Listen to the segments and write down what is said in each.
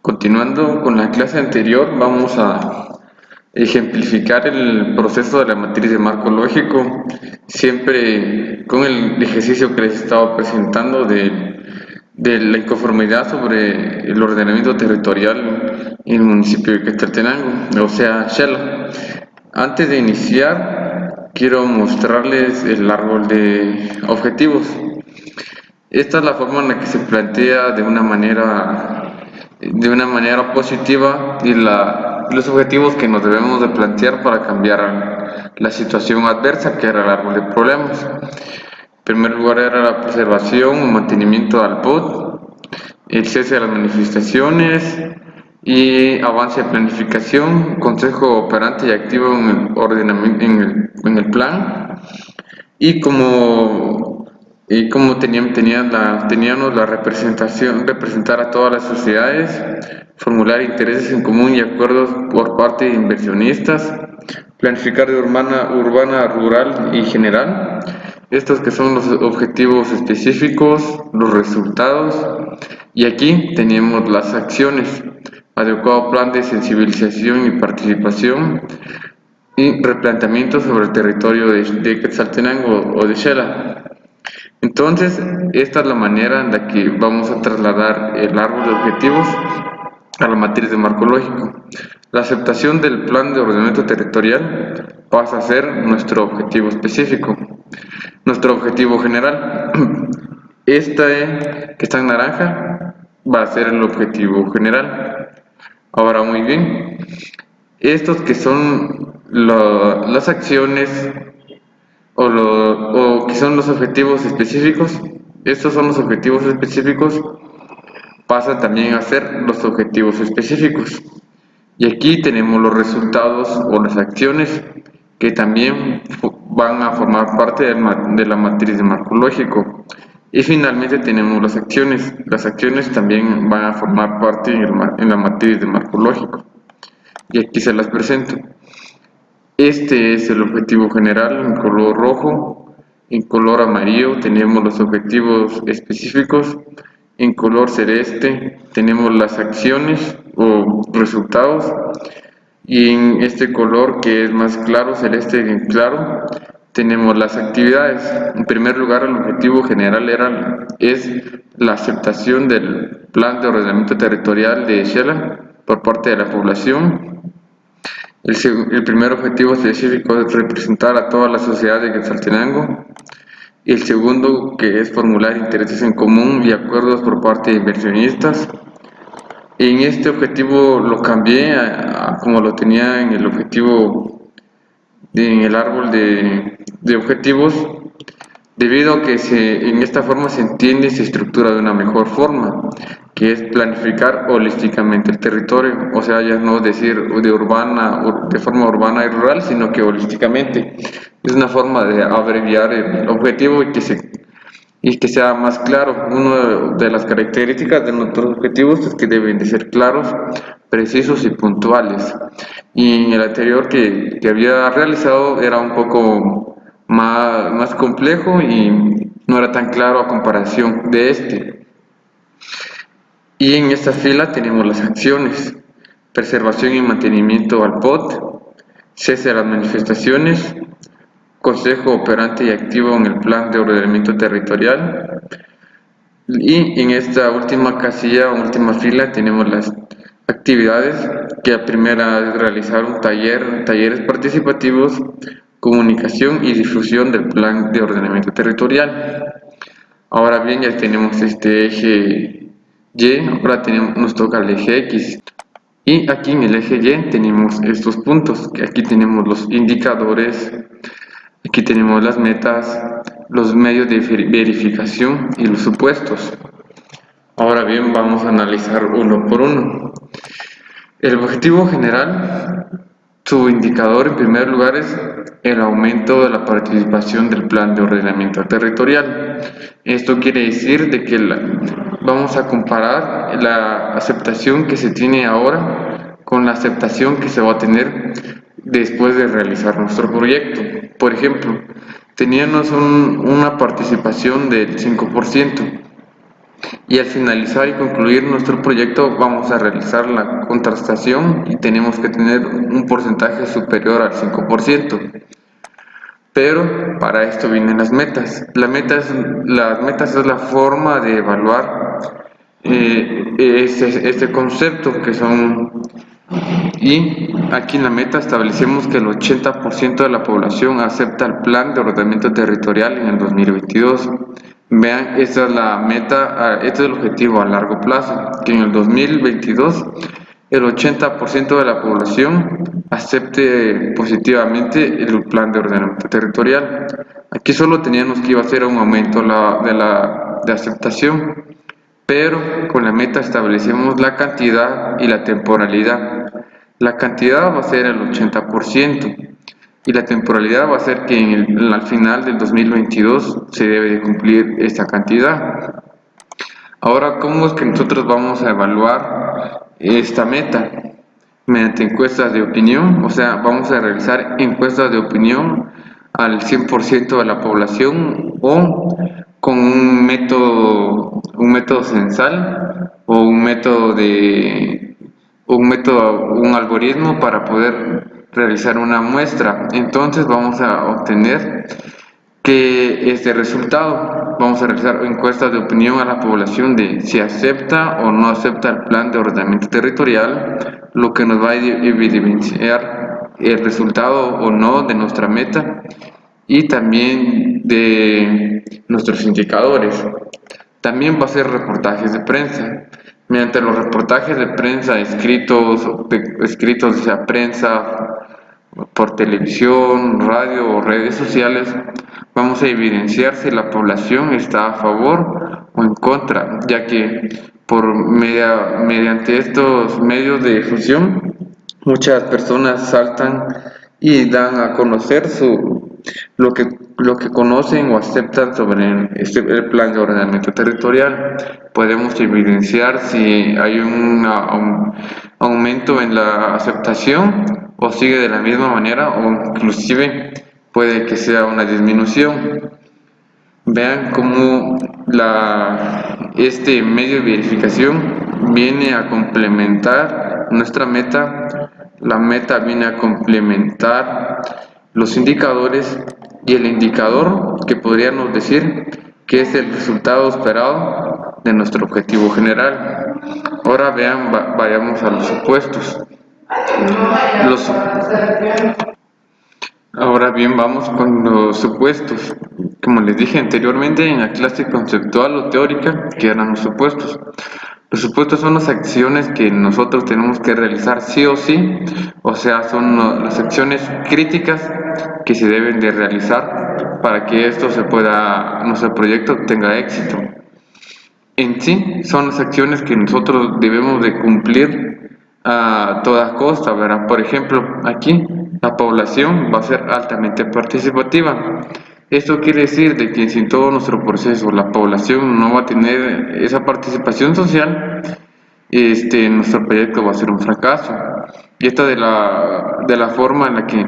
Continuando con la clase anterior, vamos a ejemplificar el proceso de la matriz de marco lógico, siempre con el ejercicio que les estaba presentando de la inconformidad sobre el ordenamiento territorial en el municipio de Quetzaltenango, o sea, Xela. Antes de iniciar, quiero mostrarles el árbol de objetivos. Esta es la forma en la que se plantea de una manera positiva y los objetivos que nos debemos de plantear para cambiar la situación adversa, que era el árbol de problemas. En primer lugar era la preservación o mantenimiento del POT, el cese de las manifestaciones y avance de planificación, consejo operante y activo en el ordenamiento, en el plan. Y como teníamos la representar a todas las sociedades, formular intereses en común y acuerdos por parte de inversionistas, planificar de urbana, rural y general, estos que son los objetivos específicos, los resultados, y aquí tenemos las acciones, adecuado plan de sensibilización y participación, y replanteamiento sobre el territorio de Quetzaltenango o de Xela. Entonces, esta es la manera en la que vamos a trasladar el árbol de objetivos a la matriz de marco lógico. La aceptación del plan de ordenamiento territorial pasa a ser nuestro objetivo específico, nuestro objetivo general. Este que está en naranja va a ser el objetivo general. Ahora, muy bien, estos que son las acciones o que son los objetivos específicos, estos son los objetivos específicos, pasan también a ser los objetivos específicos. Y aquí tenemos los resultados o las acciones que también van a formar parte de la matriz de marco lógico. Y finalmente tenemos las acciones. Las acciones también van a formar parte en la matriz de marco lógico. Y aquí se las presento. Este es el objetivo general en color rojo. En color amarillo tenemos los objetivos específicos. En color celeste tenemos las acciones o resultados. Y en este color que es más claro, celeste claro, tenemos las actividades. En primer lugar, el objetivo general es la aceptación del plan de ordenamiento territorial de Xela por parte de la población. El primer objetivo específico es representar a toda la sociedad de Quetzaltenango. El segundo, que es formular intereses en común y acuerdos por parte de inversionistas. En este objetivo lo cambié a como lo tenía en el objetivo, en el árbol de objetivos, debido a que en esta forma se entiende y se estructura de una mejor forma, que es planificar holísticamente el territorio, o sea, ya no decir de forma urbana y rural, sino que holísticamente. Es una forma de abreviar el objetivo y que sea más claro. Una de las características de nuestros objetivos es que deben de ser claros, precisos y puntuales. Y en el anterior que había realizado era un poco más complejo y no era tan claro a comparación de este. Y en esta fila tenemos las acciones: preservación y mantenimiento al POT, cese de las manifestaciones, consejo operante y activo en el plan de ordenamiento territorial. Y en esta última casilla o última fila tenemos las actividades, que la primera es realizar talleres participativos, comunicación y difusión del plan de ordenamiento territorial. Ahora bien, ya tenemos este eje Y, ahora nos toca el eje X. Y aquí en el eje Y tenemos estos puntos, que aquí tenemos los indicadores, aquí tenemos las metas, los medios de verificación y los supuestos. Ahora bien, vamos a analizar uno por uno. El objetivo general, su indicador en primer lugar es el aumento de la participación del plan de ordenamiento territorial. Esto quiere decir de que vamos a comparar la aceptación que se tiene ahora con la aceptación que se va a tener después de realizar nuestro proyecto. Por ejemplo, teníamos una participación del 5%. Y al finalizar y concluir nuestro proyecto vamos a realizar la contrastación y tenemos que tener un porcentaje superior al 5%. Pero para esto vienen las metas. Las metas es la forma de evaluar este concepto que son. Y aquí en la meta establecemos que el 80% de la población acepta el plan de ordenamiento territorial en el 2022. Vean, esta es la meta, este es el objetivo a largo plazo, que en el 2022 el 80% de la población acepte positivamente el plan de ordenamiento territorial. Aquí solo teníamos que iba a ser un aumento de aceptación, pero con la meta establecemos la cantidad y la temporalidad. La cantidad va a ser el 80% y la temporalidad va a ser que al final del 2022 se debe de cumplir esta cantidad. Ahora, ¿cómo es que nosotros vamos a evaluar esta meta? Mediante encuestas de opinión, o sea, vamos a realizar encuestas de opinión al 100% de la población o con un método censal o un algoritmo para poder realizar una muestra. Entonces vamos a obtener que este resultado, vamos a realizar encuestas de opinión a la población de si acepta o no acepta el plan de ordenamiento territorial, lo que nos va a evidenciar el resultado o no de nuestra meta y también de nuestros indicadores. También va a ser reportajes de prensa. Mediante los reportajes de prensa escritos a prensa, por televisión, radio o redes sociales, vamos a evidenciar si la población está a favor o en contra, ya que mediante estos medios de difusión, muchas personas saltan y dan a conocer lo que conocen o aceptan sobre el plan de ordenamiento territorial. Podemos evidenciar si hay un aumento en la aceptación o sigue de la misma manera o inclusive puede que sea una disminución. Vean cómo este medio de verificación viene a complementar nuestra meta. La meta viene a complementar los indicadores y el indicador que podríamos decir que es el resultado esperado de nuestro objetivo general. Ahora vayamos a los supuestos. Los, Ahora bien, vamos con los supuestos. Como les dije anteriormente en la clase conceptual o teórica, que eran los supuestos. Los supuestos son las acciones que nosotros tenemos que realizar sí o sí, o sea, son las acciones críticas que se deben de realizar para que nuestro proyecto tenga éxito. En sí, son las acciones que nosotros debemos de cumplir a toda costa, ¿verdad? Por ejemplo, aquí la población va a ser altamente participativa. Esto quiere decir de que si en todo nuestro proceso la población no va a tener esa participación social, nuestro proyecto va a ser un fracaso. Y esta de la forma en la que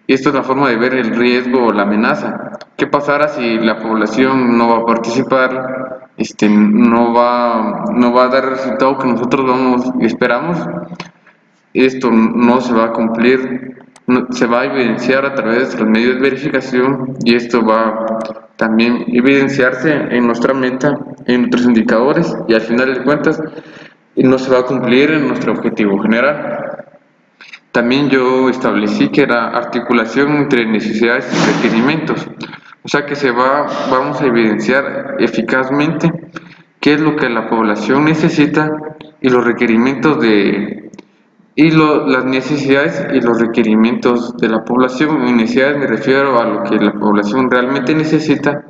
esto es la forma de ver el riesgo o la amenaza. ¿Qué pasará si la población no va a participar? No va a dar el resultado que nosotros esperamos. Esto no se va a cumplir, se va a evidenciar a través de los medios de verificación y esto va también evidenciarse en nuestra meta, en nuestros indicadores y al final de cuentas no se va a cumplir en nuestro objetivo general. También yo establecí que era articulación entre necesidades y requerimientos, o sea que vamos a evidenciar eficazmente qué es lo que la población necesita y los requerimientos las necesidades y los requerimientos de la población. En necesidades me refiero a lo que la población realmente necesita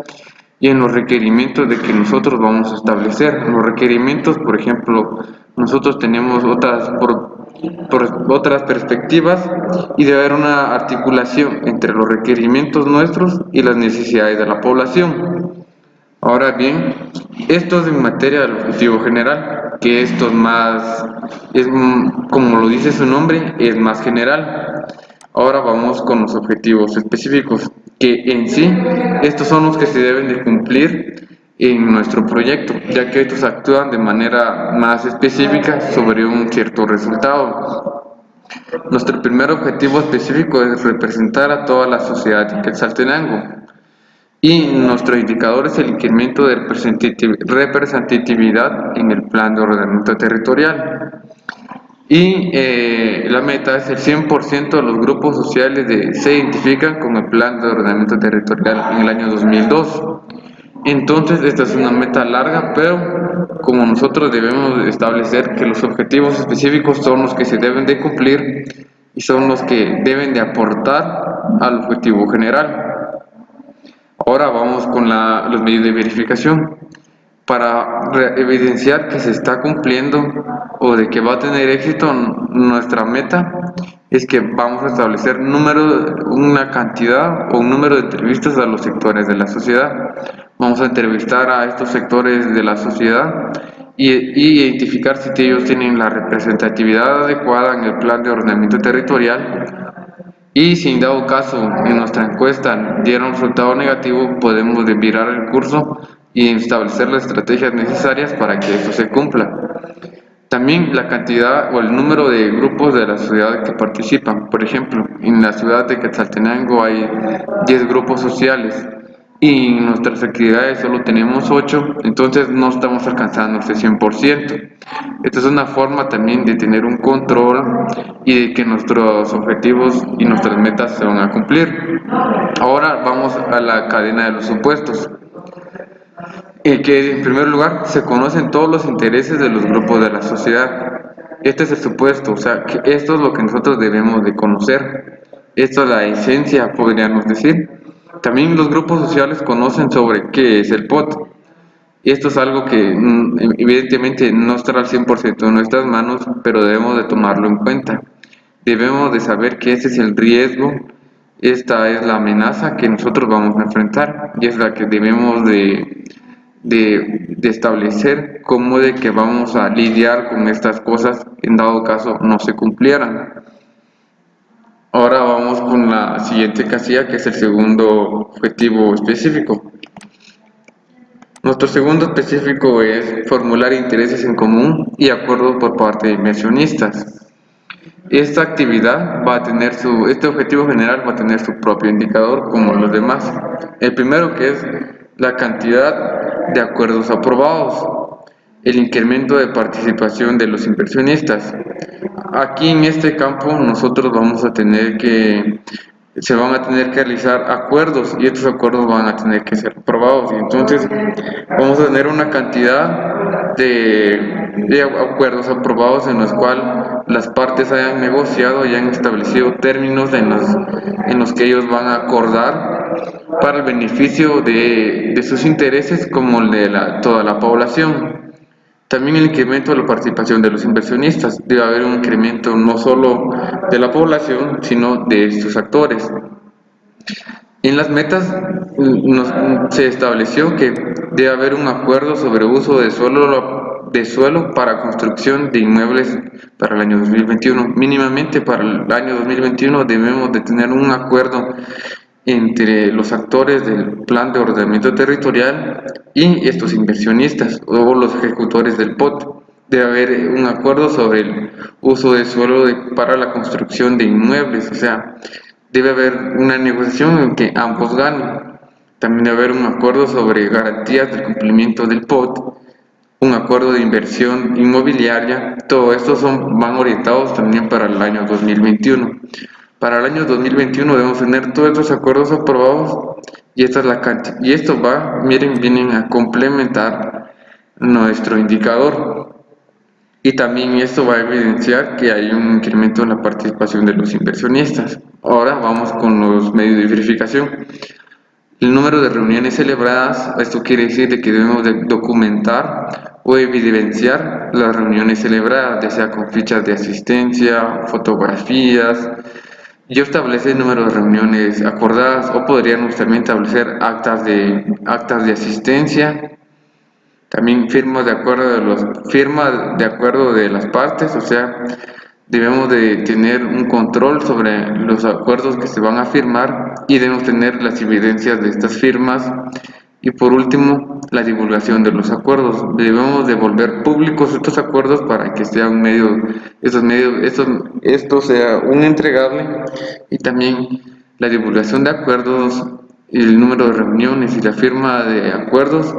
y en los requerimientos de que nosotros vamos a establecer. Los requerimientos, por ejemplo, nosotros tenemos otras perspectivas y debe haber una articulación entre los requerimientos nuestros y las necesidades de la población. Ahora bien, esto es en materia del objetivo general, que esto como lo dice su nombre, es más general. Ahora vamos con los objetivos específicos, que en sí, estos son los que se deben de cumplir en nuestro proyecto, ya que estos actúan de manera más específica sobre un cierto resultado. Nuestro primer objetivo específico es representar a toda la sociedad de Quetzaltenango, y nuestro indicador es el incremento de representatividad en el plan de ordenamiento territorial. Y la meta es el 100% de los grupos sociales se identifican con el plan de ordenamiento territorial en el año 2002. Entonces, esta es una meta larga, pero como nosotros debemos establecer que los objetivos específicos son los que se deben de cumplir y son los que deben de aportar al objetivo general. Ahora vamos con los medios de verificación. Para evidenciar que se está cumpliendo o de que va a tener éxito nuestra meta, es que vamos a establecer una cantidad o un número de entrevistas a los sectores de la sociedad. Vamos a entrevistar a estos sectores de la sociedad y identificar si ellos tienen la representatividad adecuada en el plan de ordenamiento territorial. Y si en dado caso en nuestra encuesta diera un resultado negativo, podemos virar el curso y establecer las estrategias necesarias para que esto se cumpla. También la cantidad o el número de grupos de la sociedad que participan. Por ejemplo, en la ciudad de Quetzaltenango hay 10 grupos sociales y en nuestras actividades solo tenemos 8, entonces no estamos alcanzando ese 100%. Esta es una forma también de tener un control y de que nuestros objetivos y nuestras metas se van a cumplir. Ahora vamos a la cadena de los supuestos. Que en primer lugar se conocen todos los intereses de los grupos de la sociedad. Este es el supuesto, o sea, que esto es lo que nosotros debemos de conocer. Esto es la esencia, podríamos decir. También los grupos sociales conocen sobre qué es el POT. Y esto es algo que evidentemente no estará al 100% en nuestras manos, pero debemos de tomarlo en cuenta. Debemos de saber que ese es el riesgo, esta es la amenaza que nosotros vamos a enfrentar y es la que debemos de establecer cómo de que vamos a lidiar con estas cosas en dado caso no se cumplieran. Ahora vamos con la siguiente casilla, que es el segundo objetivo específico. Nuestro segundo específico es formular intereses en común y acuerdos por parte de inversionistas. Esta actividad va a tener este objetivo general va a tener su propio indicador como los demás. El primero, que es la cantidad de acuerdos aprobados, el incremento de participación de los inversionistas. Aquí en este campo nosotros vamos a tener que se van a tener que realizar acuerdos y estos acuerdos van a tener que ser aprobados y entonces vamos a tener una cantidad de acuerdos aprobados en los cuales las partes hayan negociado y han establecido términos en los que ellos van a acordar para el beneficio de sus intereses como el de toda la población. También el incremento de la participación de los inversionistas. Debe haber un incremento no solo de la población, sino de estos actores. En las metas se estableció que debe haber un acuerdo sobre uso de suelo para construcción de inmuebles para el año 2021. Mínimamente para el año 2021 debemos de tener un acuerdo entre los actores del plan de ordenamiento territorial y estos inversionistas o los ejecutores del POT. Debe haber un acuerdo sobre el uso de suelo para la construcción de inmuebles, o sea, debe haber una negociación en que ambos ganen. También debe haber un acuerdo sobre garantías del cumplimiento del POT, un acuerdo de inversión inmobiliaria. Todo esto van orientados también para el año 2021. Para el año 2021 debemos tener todos estos acuerdos aprobados y esta es la cantidad. Y esto vienen a complementar nuestro indicador. Y también esto va a evidenciar que hay un incremento en la participación de los inversionistas. Ahora vamos con los medios de verificación. El número de reuniones celebradas, esto quiere decir de que debemos de documentar o evidenciar las reuniones celebradas, ya sea con fichas de asistencia, fotografías. Yo establecer el número de reuniones acordadas o podríamos también establecer actas de asistencia. También firmas de acuerdo de las partes, o sea, debemos de tener un control sobre los acuerdos que se van a firmar y debemos tener las evidencias de estas firmas Y por último, la divulgación de los acuerdos. Debemos de volver públicos estos acuerdos para que sea un medio, esto sea un entregable, y también la divulgación de acuerdos, el número de reuniones y la firma de acuerdos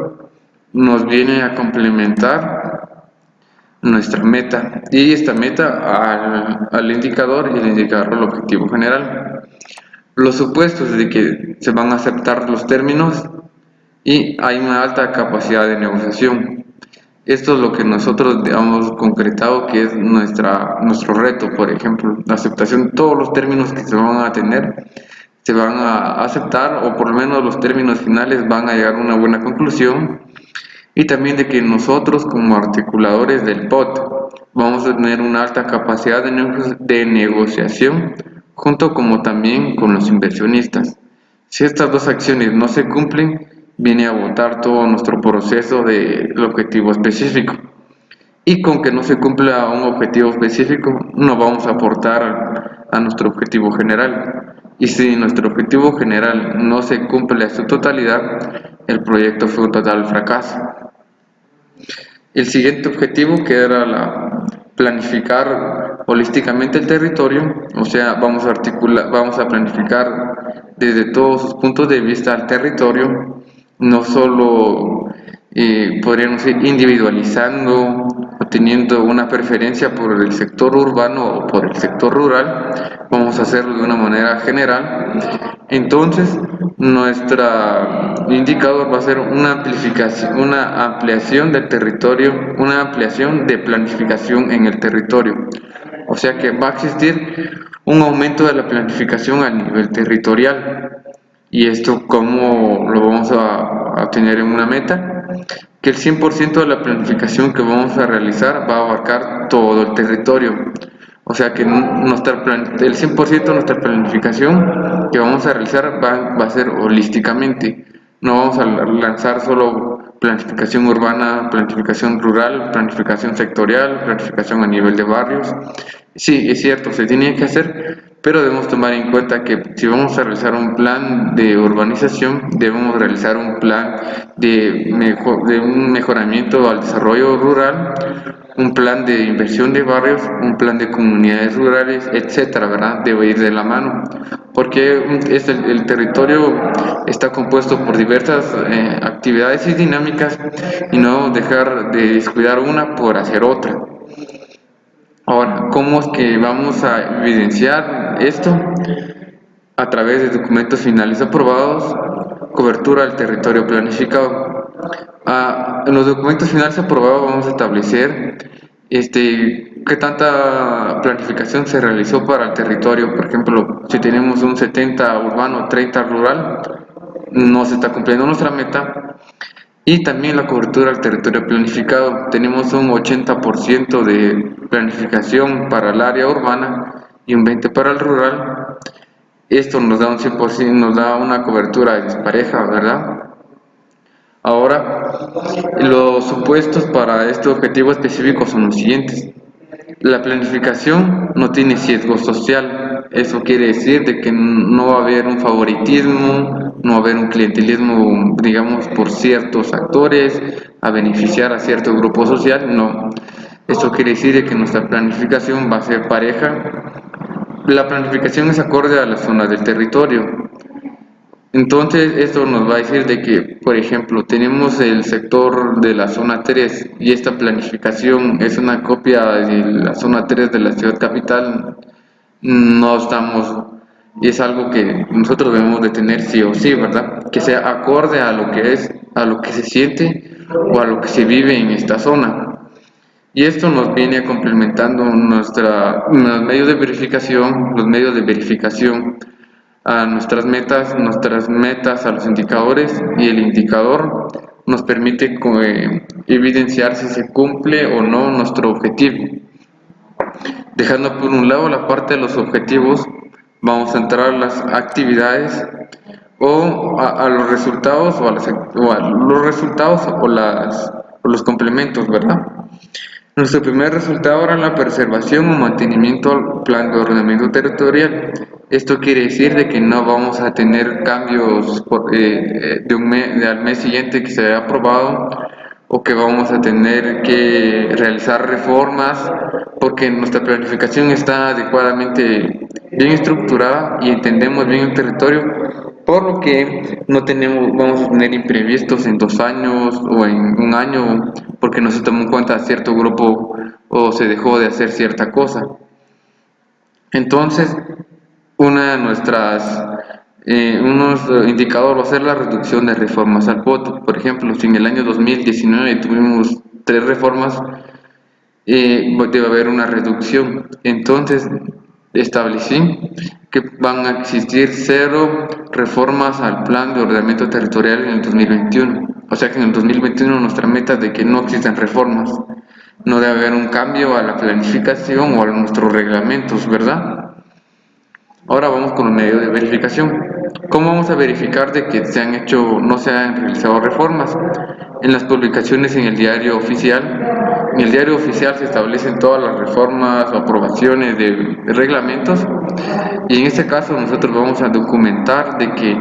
nos viene a complementar nuestra meta, y esta meta al indicador, y el indicador al objetivo general. Los supuestos de que se van a aceptar los términos y hay una alta capacidad de negociación. Esto es lo que nosotros hemos concretado, que es nuestro reto. Por ejemplo, la aceptación, todos los términos que se van a tener se van a aceptar, o por lo menos los términos finales van a llegar a una buena conclusión, y también de que nosotros como articuladores del POT vamos a tener una alta capacidad de negociación, junto como también con los inversionistas. Si estas dos acciones no se cumplen, viene a botar todo nuestro proceso del objetivo específico. Y con que no se cumpla un objetivo específico, no vamos a aportar a nuestro objetivo general. Y si nuestro objetivo general no se cumple a su totalidad, el proyecto fue un total fracaso. El siguiente objetivo, que era planificar holísticamente el territorio, o sea, vamos a planificar desde todos sus puntos de vista al territorio, no solo podríamos ir individualizando o teniendo una preferencia por el sector urbano o por el sector rural, vamos a hacerlo de una manera general. Entonces, nuestro indicador va a ser una ampliación del territorio, una ampliación de planificación en el territorio. O sea que va a existir un aumento de la planificación a nivel territorial. ¿Y esto cómo lo vamos a tener en una meta? Que el 100% de la planificación que vamos a realizar va a abarcar todo el territorio. O sea que el 100% de nuestra planificación que vamos a realizar va a ser holísticamente. No vamos a lanzar solo planificación urbana, planificación rural, planificación sectorial, planificación a nivel de barrios. Sí, es cierto, se tiene que hacer, pero debemos tomar en cuenta que si vamos a realizar un plan de urbanización, debemos realizar un plan de un mejoramiento al desarrollo rural, un plan de inversión de barrios, un plan de comunidades rurales, etcétera, ¿verdad? Debe ir de la mano, porque el territorio está compuesto por diversas actividades y dinámicas, y no dejar de descuidar una por hacer otra. Ahora, ¿cómo es que vamos a evidenciar esto? A través de documentos finales aprobados, cobertura del territorio planificado. En los documentos finales aprobados vamos a establecer qué tanta planificación se realizó para el territorio. Por ejemplo, si tenemos un 70 urbano, 30 rural, no se está cumpliendo nuestra meta. Y también la cobertura del territorio planificado. Tenemos un 80% de planificación para el área urbana y un 20% para el rural. Esto nos da un 100%, nos da una cobertura dispareja, ¿verdad? Ahora, los supuestos para este objetivo específico son los siguientes. La planificación no tiene sesgo social. Eso quiere decir de que no va a haber un favoritismo, no va a haber un clientelismo, digamos, por ciertos actores a beneficiar a cierto grupo social. No. Esto quiere decir de que nuestra planificación va a ser pareja. La planificación es acorde a las zonas del territorio. Entonces, esto nos va a decir de que, por ejemplo, tenemos el sector de la zona 3 y esta planificación es una copia de la zona 3 de la ciudad capital. No estamos, y es algo que nosotros debemos de tener sí o sí, ¿verdad? Que sea acorde a lo que es, a lo que se siente o a lo que se vive en esta zona. Y esto nos viene complementando los medios de verificación a nuestras metas, a los indicadores, y el indicador nos permite evidenciar si se cumple o no nuestro objetivo. Dejando por un lado la parte de los objetivos, vamos a entrar a las actividades o a los resultados o los complementos, ¿verdad? Nuestro primer resultado era la preservación o mantenimiento al plan de ordenamiento territorial. Esto quiere decir de que no vamos a tener cambios al mes siguiente que se haya aprobado, o que vamos a tener que realizar reformas porque nuestra planificación está adecuadamente bien estructurada y entendemos bien el territorio, por lo que no vamos a tener imprevistos en 2 años o en un año porque no se tomó en cuenta cierto grupo o se dejó de hacer cierta cosa. Entonces, una de unos indicadores va a ser la reducción de reformas al voto. Por ejemplo, si en el año 2019 tuvimos 3 reformas, debe haber una reducción. Entonces, establecí que van a existir 0 reformas al plan de ordenamiento territorial en el 2021. O sea que en el 2021 nuestra meta es de que no existan reformas. No debe haber un cambio a la planificación o a nuestros reglamentos, ¿verdad? Ahora vamos con los medios de verificación. ¿Cómo vamos a verificar de que no se han realizado reformas? En las publicaciones en el diario oficial. En el diario oficial se establecen todas las reformas o aprobaciones de reglamentos, y en este caso nosotros vamos a documentar de que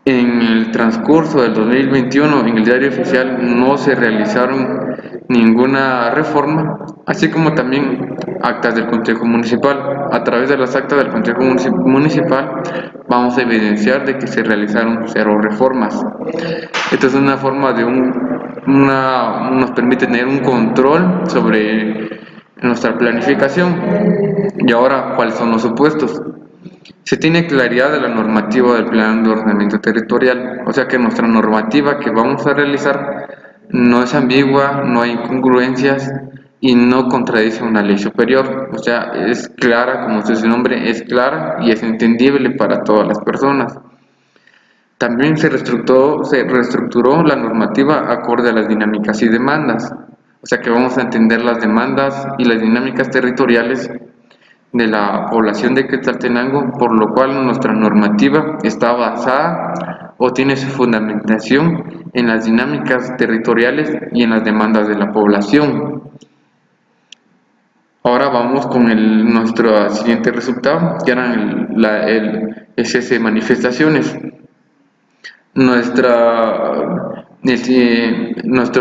en el transcurso del 2021 en el diario oficial no se realizaron ninguna reforma, así como también actas del Consejo Municipal. A través de las actas del Consejo Municipal vamos a evidenciar de que se realizaron 0 reformas. Esto es una forma de nos permite tener un control sobre nuestra planificación. Y ahora, ¿cuáles son los supuestos? Se tiene claridad de la normativa del plan de ordenamiento territorial, o sea que nuestra normativa que vamos a realizar no es ambigua, no hay incongruencias y no contradice una ley superior, o sea, es clara, como dice su nombre, es clara y es entendible para todas las personas. También se reestructuró la normativa acorde a las dinámicas y demandas, o sea que vamos a entender las demandas y las dinámicas territoriales de la población de Quetzaltenango, por lo cual nuestra normativa está basada o tiene su fundamentación en las dinámicas territoriales y en las demandas de la población. Ahora vamos con nuestro siguiente resultado, que eran el SS manifestaciones. Nuestro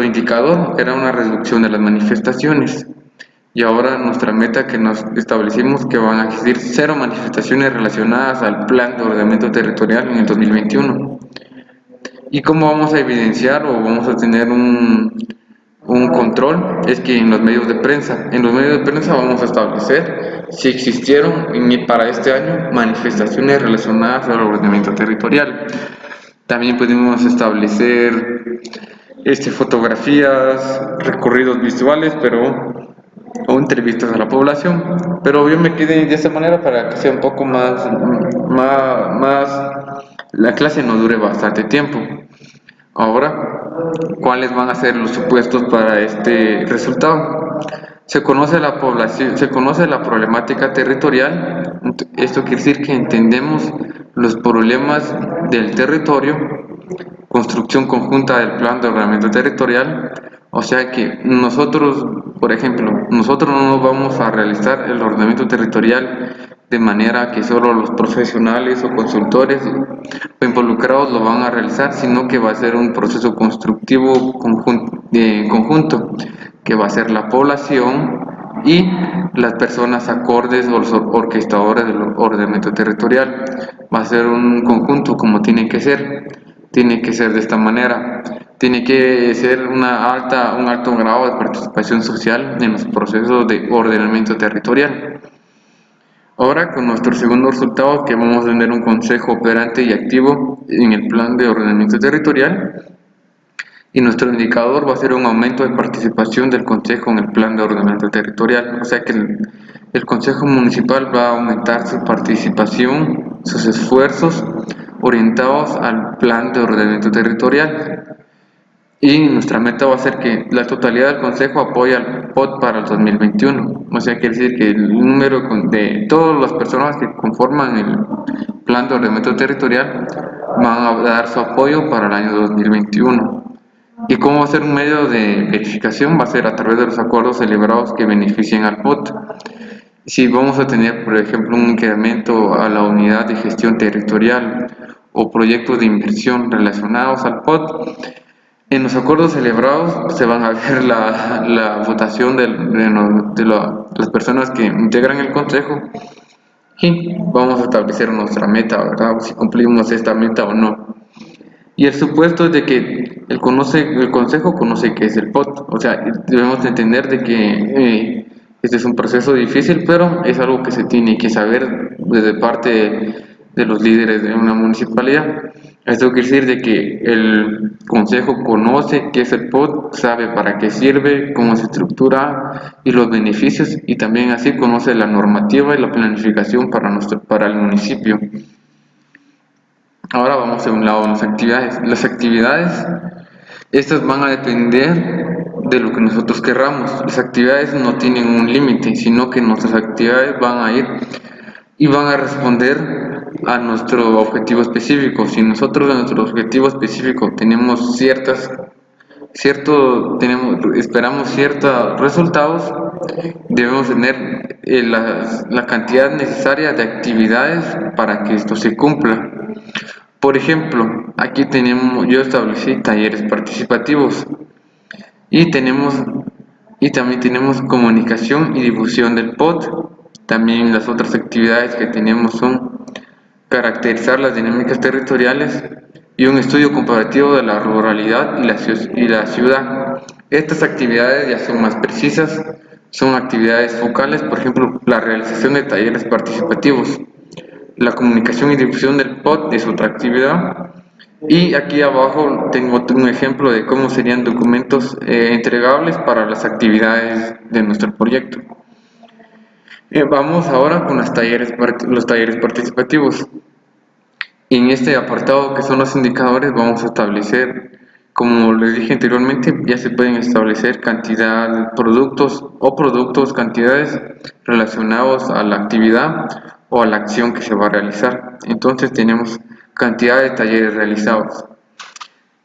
indicador era una reducción de las manifestaciones. Y ahora nuestra meta que nos establecimos que van a existir 0 manifestaciones relacionadas al plan de ordenamiento territorial en el 2021. ¿Y cómo vamos a evidenciar o vamos a tener un control? Es que en los medios de prensa vamos a establecer si existieron para este año manifestaciones relacionadas al ordenamiento territorial. También pudimos establecer fotografías, recorridos visuales, o entrevistas a la población, pero yo me quedé de esta manera para que sea un poco la clase no dure bastante tiempo. Ahora, ¿cuáles van a ser los supuestos para este resultado? Se conoce la población, se conoce la problemática territorial. Esto quiere decir que entendemos los problemas del territorio, construcción conjunta del plan de ordenamiento territorial. O sea que nosotros, por ejemplo, nosotros no vamos a realizar el ordenamiento territorial de manera que solo los profesionales o consultores o involucrados lo van a realizar, sino que va a ser un proceso constructivo conjunto, que va a ser la población y las personas acordes o los orquestadores del ordenamiento territorial. Va a ser un conjunto como tiene que ser de esta manera. Tiene que ser un alto grado de participación social en los procesos de ordenamiento territorial. Ahora, con nuestro segundo resultado, que vamos a tener un consejo operante y activo en el plan de ordenamiento territorial, y nuestro indicador va a ser un aumento de participación del consejo en el plan de ordenamiento territorial, o sea que el consejo municipal va a aumentar su participación, sus esfuerzos orientados al plan de ordenamiento territorial. Y nuestra meta va a ser que la totalidad del consejo apoye al POT para el 2021. O sea, quiere decir que el número de todas las personas que conforman el plan de ordenamiento territorial van a dar su apoyo para el año 2021. ¿Y cómo va a ser un medio de verificación? Va a ser a través de los acuerdos celebrados que beneficien al POT. Si vamos a tener, por ejemplo, un incremento a la unidad de gestión territorial o proyectos de inversión relacionados al POT, en los acuerdos celebrados se van a ver la votación las personas que integran el consejo y vamos a establecer nuestra meta, ¿verdad? Si cumplimos esta meta o no. Y el supuesto es de que el consejo conoce qué es el POT, o sea, debemos entender de que este es un proceso difícil, pero es algo que se tiene que saber desde parte de los líderes de una municipalidad. Esto quiere decir de que el consejo conoce qué es el POT, sabe para qué sirve, cómo se estructura y los beneficios, y también así conoce la normativa y la planificación para el municipio. Ahora vamos a un lado de las actividades. Las actividades, estas van a depender de lo que nosotros querramos. Las actividades no tienen un límite, sino que nuestras actividades van a ir y van a responder a nuestro objetivo específico. Si nosotros en nuestro objetivo específico esperamos ciertos resultados, debemos tener la cantidad necesaria de actividades para que esto se cumpla. Por ejemplo, yo establecí talleres participativos y también tenemos comunicación y difusión del POT. También las otras actividades que tenemos son caracterizar las dinámicas territoriales y un estudio comparativo de la ruralidad y la ciudad. Estas actividades ya son más precisas, son actividades focales, por ejemplo, la realización de talleres participativos. La comunicación y difusión del POT es otra actividad. Y aquí abajo tengo un ejemplo de cómo serían documentos entregables para las actividades de nuestro proyecto. Vamos ahora con los talleres participativos. En este apartado que son los indicadores vamos a establecer, como les dije anteriormente, ya se pueden establecer cantidad de cantidades relacionados a la actividad o a la acción que se va a realizar. Entonces tenemos cantidad de talleres realizados.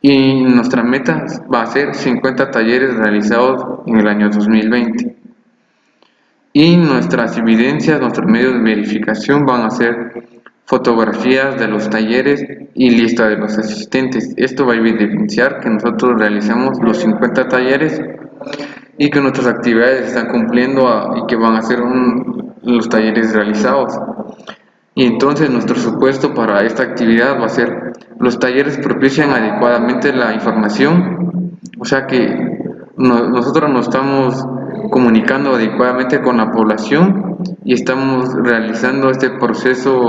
Y nuestra meta va a ser 50 talleres realizados en el año 2020. Y nuestras evidencias, nuestros medios de verificación van a ser fotografías de los talleres y lista de los asistentes. Esto va a evidenciar que nosotros realizamos los 50 talleres y que nuestras actividades están cumpliendo y que van a ser los talleres realizados. Y entonces nuestro supuesto para esta actividad va a ser: los talleres propician adecuadamente la información, o sea que nosotros nos estamos comunicando adecuadamente con la población y estamos realizando este proceso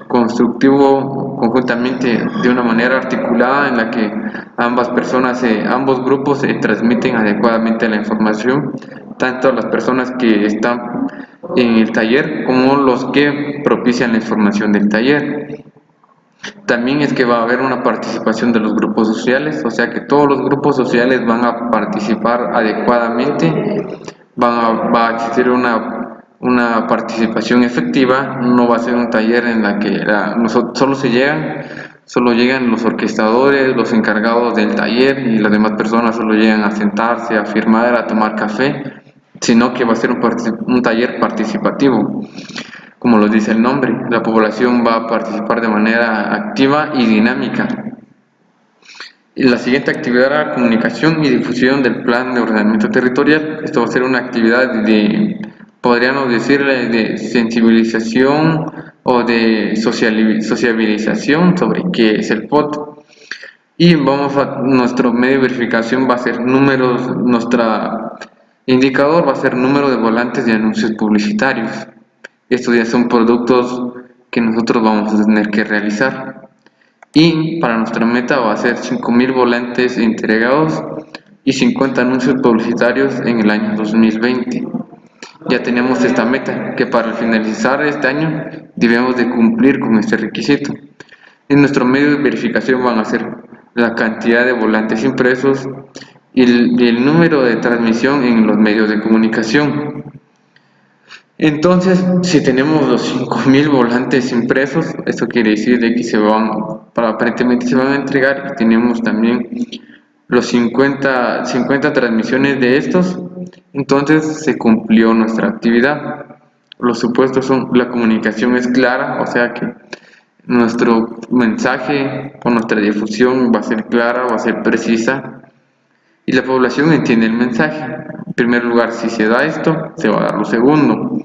constructivo conjuntamente de una manera articulada en la que ambos grupos se transmiten adecuadamente la información, tanto las personas que están en el taller como los que propician la información del taller. También es que va a haber una participación de los grupos sociales, o sea que todos los grupos sociales van a participar adecuadamente, va a existir una participación efectiva, no va a ser un taller en la que solo llegan los orquestadores, los encargados del taller y las demás personas solo llegan a sentarse, a firmar, a tomar café, sino que va a ser un taller participativo. Como lo dice el nombre, la población va a participar de manera activa y dinámica. La siguiente actividad era comunicación y difusión del plan de ordenamiento territorial. Esto va a ser una actividad podríamos decirle, de sensibilización o de sociabilización sobre qué es el POT. Y nuestro medio de verificación va a ser nuestro indicador va a ser número de volantes de anuncios publicitarios. Estos ya son productos que nosotros vamos a tener que realizar. Y para nuestra meta va a ser 5.000 volantes entregados y 50 anuncios publicitarios en el año 2020. Ya tenemos esta meta, que para finalizar este año debemos de cumplir con este requisito. En nuestro medio de verificación van a ser la cantidad de volantes impresos y el número de transmisión en los medios de comunicación. Entonces, si tenemos los 5.000 volantes impresos, esto quiere decir de que aparentemente se van a entregar, y tenemos también los 50 transmisiones de estos, entonces se cumplió nuestra actividad. Los supuestos son: la comunicación es clara, o sea que nuestro mensaje o nuestra difusión va a ser clara, va a ser precisa, y la población entiende el mensaje. En primer lugar, si se da esto, se va a dar lo segundo.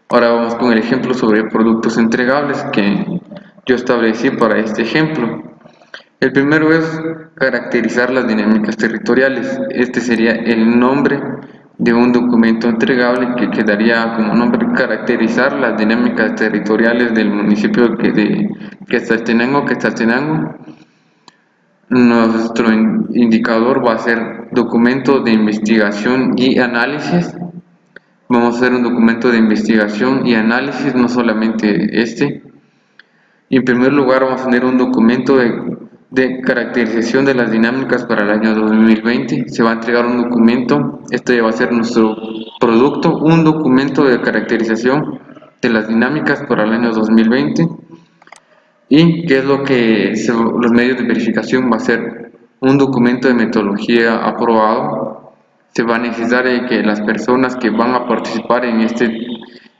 Ahora vamos con el ejemplo sobre productos entregables que yo establecí para este ejemplo. El primero es caracterizar las dinámicas territoriales. Este sería el nombre de un documento entregable que quedaría como nombre: caracterizar las dinámicas territoriales del municipio de Quetzaltenango. Nuestro indicador va a ser documento de investigación y análisis. Vamos a hacer un documento de investigación y análisis, no solamente este. Y en primer lugar vamos a tener un documento de caracterización de las dinámicas para el año 2020. Se va a entregar un documento, este va a ser nuestro producto, un documento de caracterización de las dinámicas para el año 2020. ¿Y qué es lo que los medios de verificación? Va a ser un documento de metodología aprobado. Se va a necesitar que las personas que van a participar en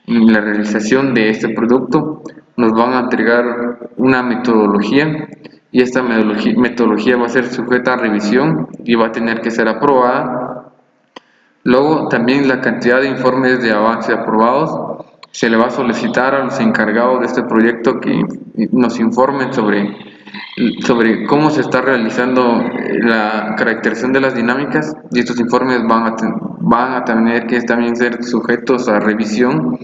la realización de este producto nos van a entregar una metodología, y esta metodología va a ser sujeta a revisión y va a tener que ser aprobada. Luego también la cantidad de informes de avance aprobados. Se le va a solicitar a los encargados de este proyecto que nos informen sobre cómo se está realizando la caracterización de las dinámicas, y estos informes van a tener que también ser sujetos a revisión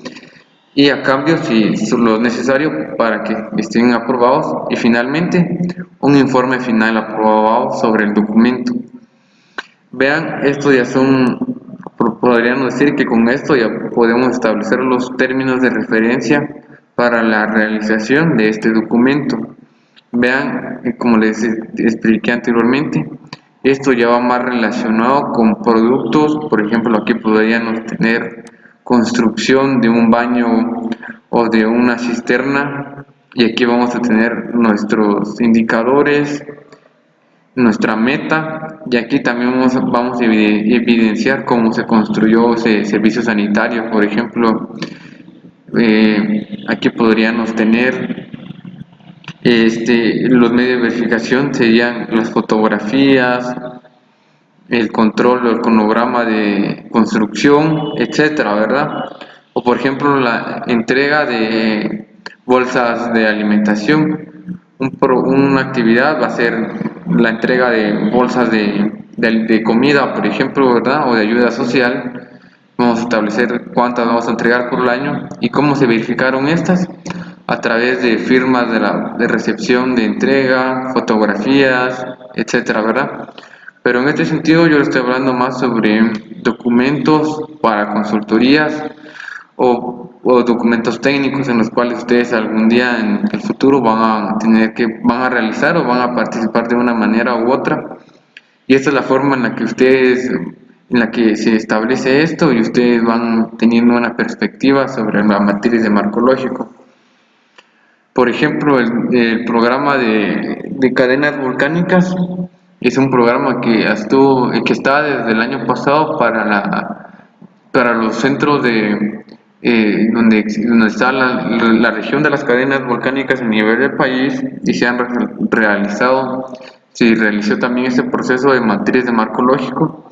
y a cambio si es lo necesario para que estén aprobados. Y finalmente un informe final aprobado sobre el documento. Vean, esto ya podríamos decir que con esto ya podemos establecer los términos de referencia para la realización de este documento. Vean, como les expliqué anteriormente, esto ya va más relacionado con productos. Por ejemplo, aquí podríamos tener construcción de un baño o de una cisterna, y aquí vamos a tener nuestros indicadores, nuestra meta, y aquí también vamos a evidenciar cómo se construyó ese servicio sanitario. Por ejemplo, aquí podríamos tener los medios de verificación, serían las fotografías, el control o el cronograma de construcción, etcétera, ¿verdad? O por ejemplo la entrega de bolsas de alimentación. Una actividad va a ser la entrega de bolsas de comida, por ejemplo, ¿verdad? O de ayuda social. Vamos a establecer cuántas vamos a entregar por el año y cómo se verificaron estas, a través de firmas de recepción, de entrega, fotografías, etcétera, ¿verdad? Pero en este sentido yo le estoy hablando más sobre documentos para consultorías o documentos técnicos en los cuales ustedes algún día en el futuro van a realizar o van a participar de una manera u otra. Y esta es la forma en la que se establece esto, y ustedes van teniendo una perspectiva sobre la materia de marco lógico. Por ejemplo, el programa de cadenas volcánicas es un programa que está desde el año pasado para los centros donde está la región de las cadenas volcánicas a nivel del país, y se realizó también este proceso de materias de marco lógico,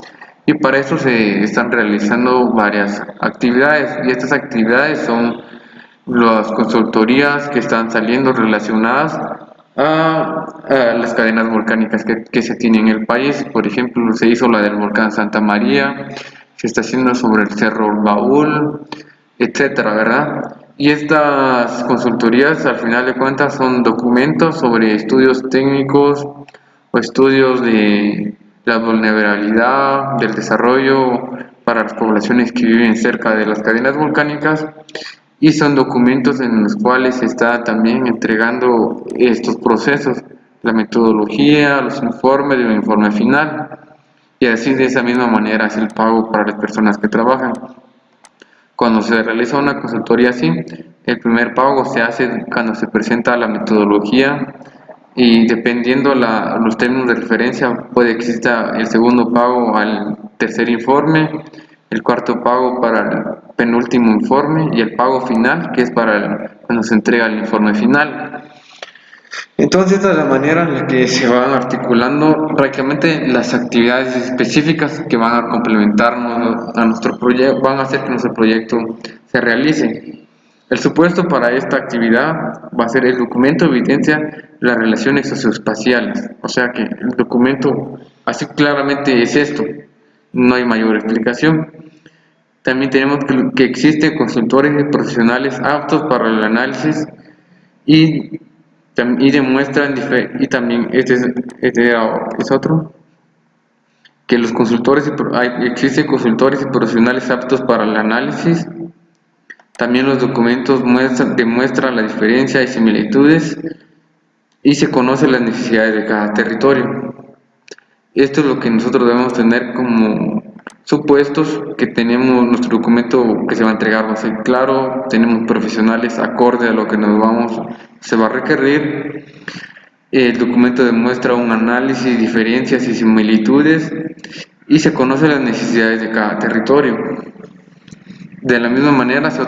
y para eso se están realizando varias actividades, y estas actividades son las consultorías que están saliendo relacionadas a las cadenas volcánicas que se tienen en el país. Por ejemplo, se hizo la del volcán Santa María, se está haciendo sobre el Cerro Baúl, etcétera, ¿verdad? Y estas consultorías, al final de cuentas, son documentos sobre estudios técnicos o estudios de la vulnerabilidad, del desarrollo para las poblaciones que viven cerca de las cadenas volcánicas, y son documentos en los cuales se está también entregando estos procesos, la metodología, los informes y el informe final, y así de esa misma manera es el pago para las personas que trabajan. Cuando se realiza una consultoría así, el primer pago se hace cuando se presenta la metodología, y dependiendo los términos de referencia puede que exista el segundo pago al tercer informe, el cuarto pago para el último informe, y el pago final, que es para cuando se entrega el informe final. Entonces, esta es la manera en la que se van articulando prácticamente las actividades específicas que van a complementarnos a nuestro proyecto, van a hacer que nuestro proyecto se realice. El supuesto para esta actividad va a ser el documento evidencia las relaciones socioespaciales, o sea que el documento así claramente es esto, no hay mayor explicación. También tenemos que existen consultores y profesionales aptos para el análisis y demuestran, y también es otro, que los consultores, existen consultores y profesionales aptos para el análisis. También los documentos demuestran la diferencia y similitudes y se conocen las necesidades de cada territorio. Esto es lo que nosotros debemos tener como supuestos, que tenemos nuestro documento que se va a entregar va a ser claro, tenemos profesionales acorde a lo que se va a requerir. El documento demuestra un análisis, diferencias y similitudes y se conocen las necesidades de cada territorio. De la misma manera, es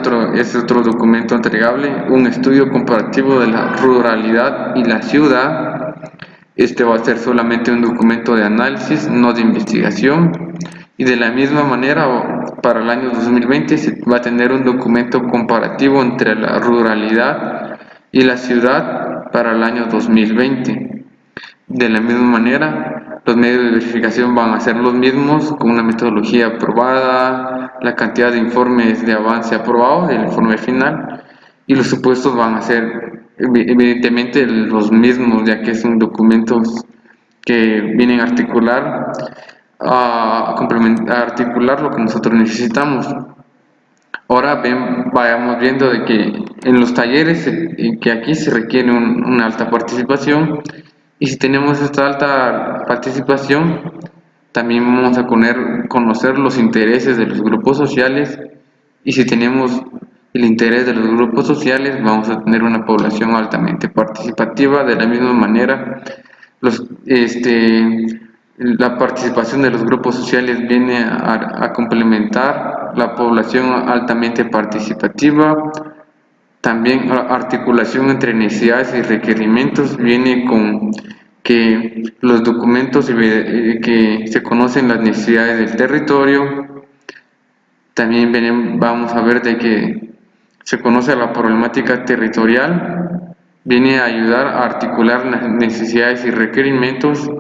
otro documento entregable, un estudio comparativo de la ruralidad y la ciudad. Este va a ser solamente un documento de análisis, no de investigación. Y de la misma manera, para el año 2020 se va a tener un documento comparativo entre la ruralidad y la ciudad para el año 2020. De la misma manera, los medios de verificación van a ser los mismos, con una metodología aprobada, la cantidad de informes de avance aprobado, el informe final, y los supuestos van a ser evidentemente los mismos, ya que son documentos que vienen a articular lo que nosotros necesitamos. Ahora vayamos viendo de que en los talleres, que aquí se requiere una alta participación, y si tenemos esta alta participación, también vamos a conocer los intereses de los grupos sociales, y si tenemos el interés de los grupos sociales, vamos a tener una población altamente participativa. De la misma manera, la participación de los grupos sociales viene a complementar la población altamente participativa. También articulación entre necesidades y requerimientos viene con que los documentos que se conocen las necesidades del territorio. También vamos a ver de que se conoce la problemática territorial, viene a ayudar a articular las necesidades y requerimientos.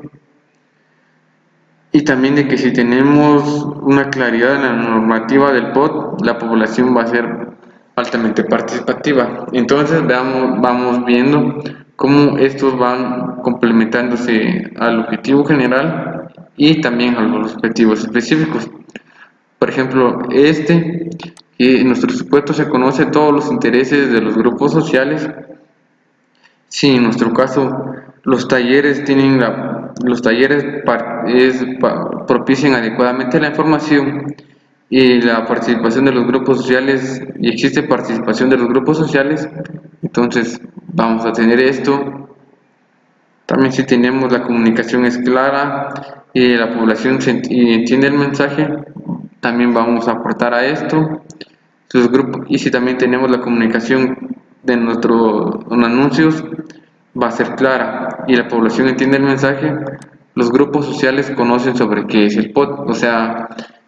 Y también de que si tenemos una claridad en la normativa del POT, la población va a ser altamente participativa. Entonces vamos viendo cómo estos van complementándose al objetivo general y también a los objetivos específicos. Por ejemplo, en nuestro supuesto se conoce todos los intereses de los grupos sociales. Si en nuestro caso los talleres propician adecuadamente la información y la participación de los grupos sociales, y existe participación de los grupos sociales, entonces vamos a tener esto. También si tenemos la comunicación es clara y la población entiende el mensaje, también vamos a aportar a esto. Y si también tenemos la comunicación de nuestros anuncios, va a ser clara y la población entiende el mensaje, los grupos sociales conocen sobre qué es el POT. O sea,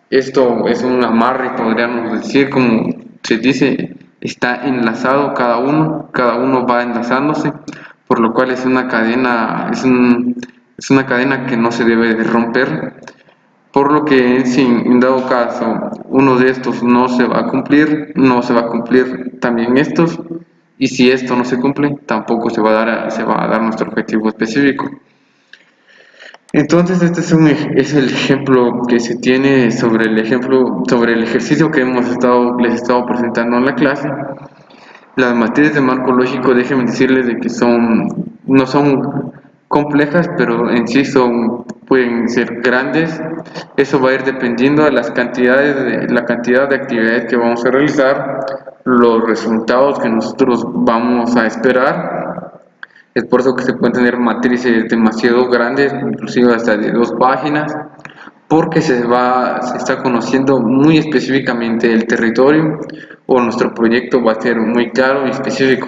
esto es un amarre, podríamos decir, como se dice, está enlazado cada uno va enlazándose, por lo cual es una cadena, es una cadena que no se debe de romper. Por lo que si en dado caso uno de estos no se va a cumplir, no se va a cumplir también estos, y si esto no se cumple, tampoco se va a dar nuestro objetivo específico. Entonces este es el ejemplo que se tiene sobre el ejercicio que les he estado presentando en la clase. Las materias de marco lógico, déjenme decirles de que no son complejas, pero en sí pueden ser grandes. Eso va a ir dependiendo de la cantidad de actividades que vamos a realizar, los resultados que nosotros vamos a esperar. Es por eso que se pueden tener matrices demasiado grandes, inclusive hasta de 2 páginas, porque se está conociendo muy específicamente el territorio o nuestro proyecto va a ser muy claro y específico.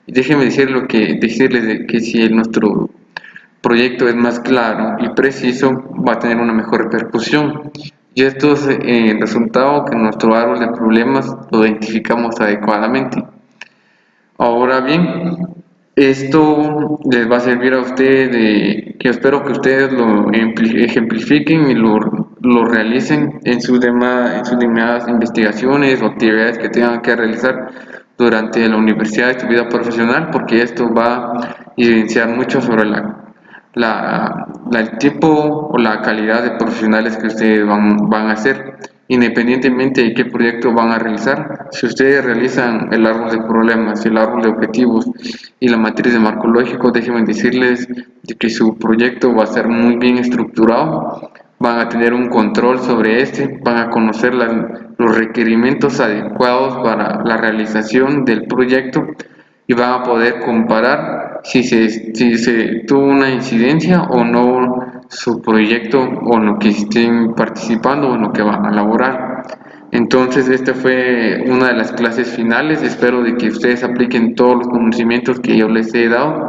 Y déjenme decirles que si nuestro proyecto es más claro y preciso, va a tener una mejor repercusión. Y esto es el resultado que nuestro árbol de problemas lo identificamos adecuadamente. Ahora bien, esto les va a servir a ustedes que espero que ustedes lo ejemplifiquen y lo realicen en sus demás investigaciones o actividades que tengan que realizar durante la universidad de su vida profesional, porque esto va a evidenciar mucho sobre el tipo o la calidad de profesionales que ustedes van a ser, independientemente de qué proyecto van a realizar. Si ustedes realizan el árbol de problemas, el árbol de objetivos y la matriz de marco lógico, déjenme decirles de que su proyecto va a ser muy bien estructurado, van a tener un control sobre este, van a conocer los requerimientos adecuados para la realización del proyecto y van a poder comparar si se tuvo una incidencia o no su proyecto o en lo que estén participando o en lo que van a elaborar. Entonces esta fue una de las clases finales, espero de que ustedes apliquen todos los conocimientos que yo les he dado,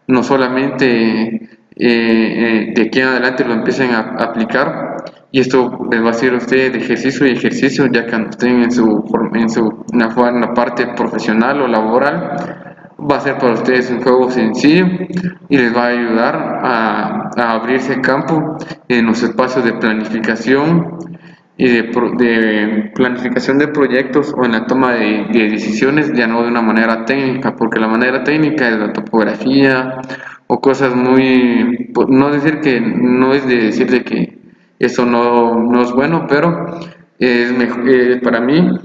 no solamente de aquí en adelante lo empiecen a aplicar y esto les va a servir a ustedes de ejercicio y ejercicio ya que cuando estén en la parte profesional o laboral va a ser para ustedes un juego sencillo y les va a ayudar a abrirse campo en los espacios de planificación y de planificación de proyectos o en la toma de decisiones, ya no de una manera técnica, porque la manera técnica es la topografía o cosas muy, no decir que, no es de decir de que eso no es bueno, pero es mejor, para mí,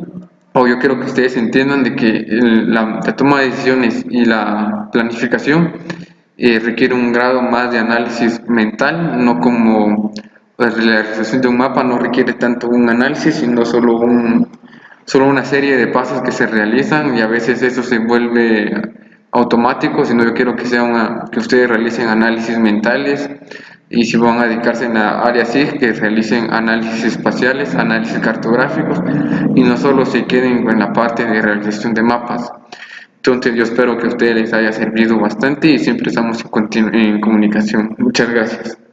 o yo quiero que ustedes entiendan de que la toma de decisiones y la planificación requiere un grado más de análisis mental, no como pues, la realización de un mapa no requiere tanto un análisis, sino solo una serie de pasos que se realizan y a veces eso se vuelve automático, sino yo quiero que ustedes realicen análisis mentales y si van a dedicarse en la área SIG, que realicen análisis espaciales, análisis cartográficos y no solo se queden en la parte de realización de mapas. Entonces yo espero que a ustedes les haya servido bastante y siempre estamos en comunicación. Muchas gracias.